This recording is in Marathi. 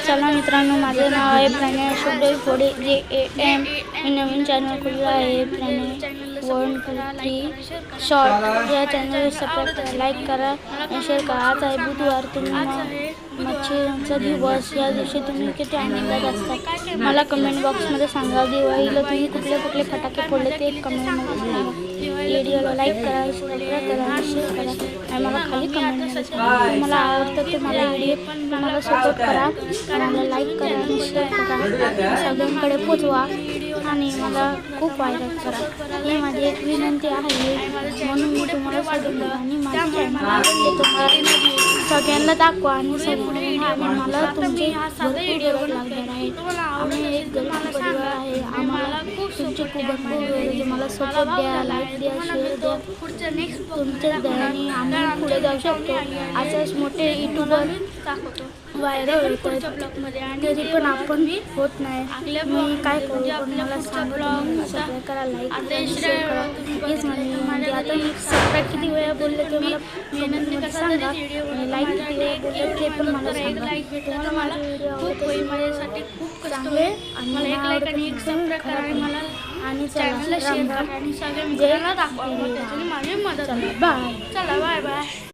चला मित्रांनो, माझे नाव आहे प्रणय शुभदेव फोडे JAM। मी नवीन चॅनल खोलला आहे, प्रणय 123 शॉर्ट। या चॅनलला सबस्क्राईब करा, लाईक करा आणि शेअर करा। आज आहे बुधवार, तुम्ही मच्छीचा दिवस। या दिवशी तुम्ही किती आनंदात असता मला कमेंट बॉक्समध्ये सांगा। दिवाळीला तुम्ही कुठले कुठले फटाके फोडले ते कमेंटमध्ये सांगा। व्हिडिओला लाईक करा, सबस्क्राईब करा आणि शेअर करा आणि मला खाली कमेंटमध्ये सांगा तुम्हाला आवडतं ते मला व्हिडिओ मला सपोर्ट करा, मला लाईक करा आणि शेअर करा, सगळ्यांकडे पोचवा आणि मला खूप व्हायरल करा। ही माझी एक विनंती आहे, म्हणून मी तुम्हाला सांगितलं आणि माझे चॅनल तुम्हाला सगळ्यांना दाखवा आणि सगळ्यांना मला तुमचे भरपूर लागणार आहे। आम्ही एक गरीब परिवार आहे, आम्हाला तुमचे खूप भरपूर मला सपोर्ट द्या, लाईक द्या, शेअर द्या। तुमच्या दयाने आम्ही पुढे जाऊ शकतो। असेच मोठे यूट्यूबर व्हायरल होतात, तरी पण आपण होत नाही। मी काय करू, पण मला सांगा, सबस्क्राईब करा, लाईक करा, शेअर करा। हेच म्हणजे आता मी सबस्क्राईब किती वेळा बोलले ते मला कमेंटमध्ये सांगा आणि लाईक किती वेळा बोलले ते पण मला सांगा। तुम्हाला माझे व्हिडिओ आवडते चांगले आणि मला एक लाईक आणि एक सबस्क्राईब करा आणि चॅनलला शेअर करा आणि सगळ्या मित्रांना दाखवा, माझी मदत। चला बाय बाय।